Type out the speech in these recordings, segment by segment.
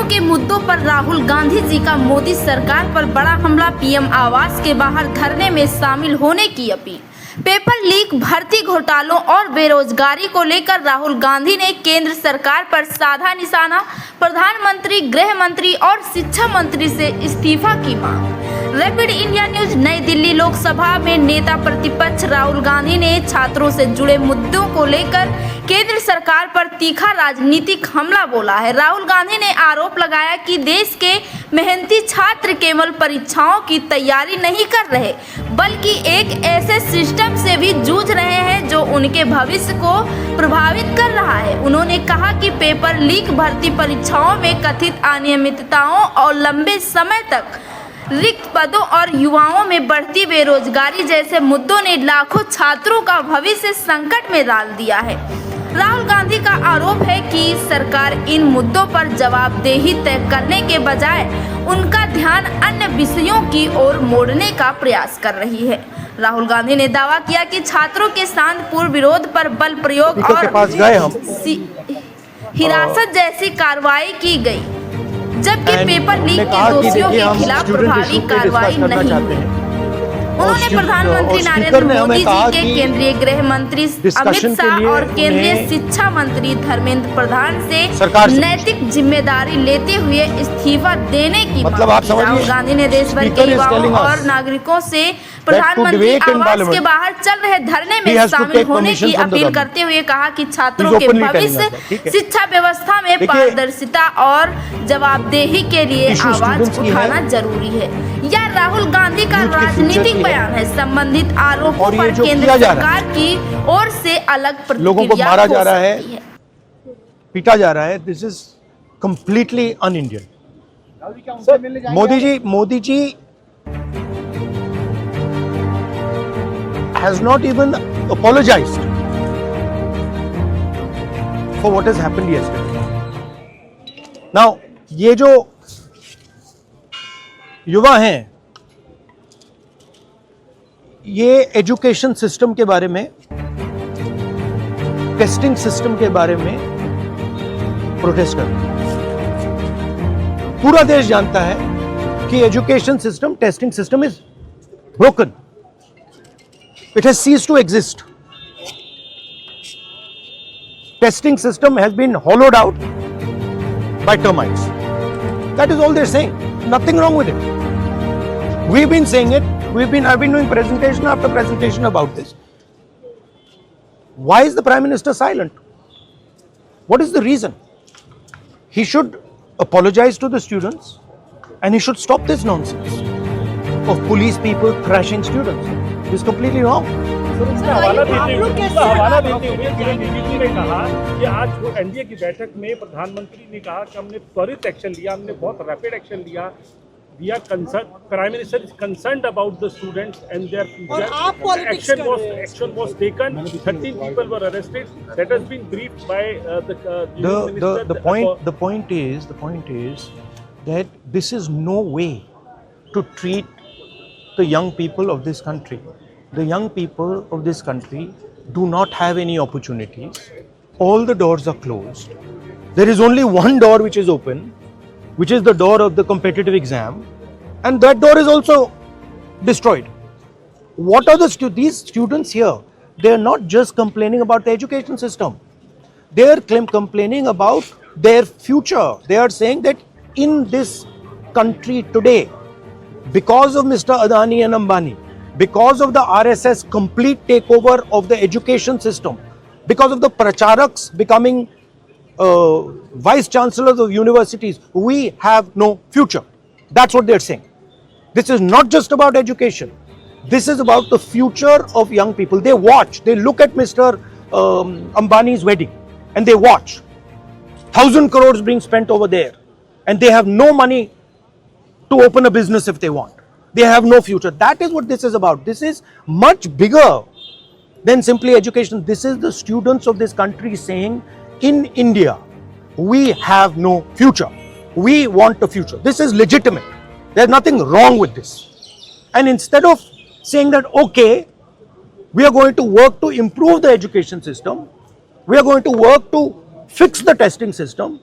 के मुद्दों पर राहुल गांधी जी का मोदी सरकार पर बड़ा हमला, पीएम आवास के बाहर धरने में शामिल होने की अपील। पेपर लीक, भर्ती घोटालों और बेरोजगारी को लेकर राहुल गांधी ने केंद्र सरकार पर साधा निशाना। प्रधानमंत्री, गृह मंत्री और शिक्षा मंत्री से इस्तीफा की मांग। रैपिड इंडिया न्यूज, नई दिल्ली। लोकसभा में नेता प्रतिपक्ष राहुल गांधी ने छात्रों से जुड़े मुद्दों को लेकर केंद्र सरकार पर तीखा राजनीतिक हमला बोला है। राहुल गांधी ने आरोप लगाया कि देश के मेहनती छात्र केवल परीक्षाओं की तैयारी नहीं कर रहे, बल्कि एक ऐसे सिस्टम से भी जूझ रहे हैं जो उनके भविष्य को प्रभावित कर रहा है। उन्होंने कहा कि पेपर लीक, भर्ती परीक्षाओं में कथित अनियमितताओं और लंबे समय तक रिक्त पदों और युवाओं में बढ़ती बेरोजगारी जैसे मुद्दों ने लाखों छात्रों का भविष्य संकट में डाल दिया है। राहुल गांधी का आरोप है कि सरकार इन मुद्दों पर जवाबदेही तय करने के बजाय उनका ध्यान अन्य विषयों की ओर मोड़ने का प्रयास कर रही है। राहुल गांधी ने दावा किया कि छात्रों के शांतिपूर्ण विरोध पर बल प्रयोग और हिरासत जैसी कार्रवाई की गई, जबकि पेपर लीक के दोषियों के खिलाफ प्रभावी कार्रवाई नहीं हुई। उन्होंने प्रधानमंत्री नरेंद्र मोदी जी के केंद्रीय गृह मंत्री अमित शाह और केंद्रीय शिक्षा मंत्री धर्मेंद्र प्रधान से नैतिक जिम्मेदारी लेते हुए इस्तीफा देने की मांग की। राहुल गांधी ने देश भर के युवाओं और नागरिकों से प्रधानमंत्री आवास के बाहर चल रहे धरने में शामिल होने की अपील करते हुए कहा कि छात्रों के भविष्य, शिक्षा व्यवस्था में पारदर्शिता और जवाबदेही के लिए आवाज उठाना जरूरी है। यह राहुल गांधी का राजनीतिक बयान है। संबंधित आरोपों पर केंद्र सरकार की ओर से अलग प्रतिक्रिया लोगों को मारा जा रहा है, पीटा जा रहा है। This is completely un Indian. Modi ji has not even apologized for what has happened yesterday. Now, ये जो युवा हैं, ये एजुकेशन सिस्टम के बारे में, टेस्टिंग सिस्टम के बारे में प्रोटेस्ट करते हैं। पूरा देश जानता है कि education system, testing system is broken. It has ceased to exist. Testing system has been hollowed out by termites. That is all they're saying. Nothing wrong with it. We've been saying it. I've been doing presentation after presentation about this. Why is the Prime Minister silent? What is the reason? He should apologize to the students and he should stop this nonsense of police people thrashing students. It's completely wrong. हवाला देते हुए किरण रिजिजू ने कहा कि आज वो NDA की बैठक में प्रधानमंत्री ने कहा कि हमने त्वरित एक्शन लिया, हमने बहुत रैपिड एक्शन लिया। We are concerned. Prime Minister is concerned about the students and their future. Action was taken. 13 people were arrested. That has been briefed by the point is that this is no way to treat the young people of this country. The young people of this country do not have any opportunities. All the doors are closed. There is only one door which is open, which is the door of the competitive exam, and that door is also destroyed. What are these students here? They are not just complaining about the education system. They are complaining about their future. They are saying that in this country today, because of Mr. Adani and Ambani, because of the RSS complete takeover of the education system, because of the pracharaks becoming vice chancellors of universities, we have no future. That's what they're saying. This is not just about education. This is about the future of young people. They watch, they look at Mr. Ambani's wedding and they watch 1,000 crores being spent over there, and they have no money to open a business if they want. They have no future. That is what this is about. This is much bigger than simply education. This is the students of this country saying, in India, we have no future. We want a future. This is legitimate. There's nothing wrong with this. And instead of saying that, okay, we are going to work to improve the education system, we are going to work to fix the testing system,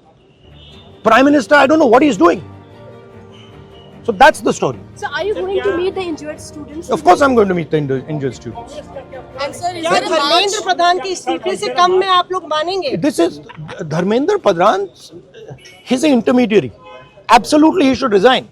Prime Minister, I don't know what he's doing. So that's the story. So are you going to meet the injured students? Of course, I'm going to meet the injured students. क्या धर्मेंद्र प्रधान के इस्तीफे से कम में आप लोग मानेंगे? This is Dharmendra Pradhan. He's an intermediary. Absolutely, he should resign.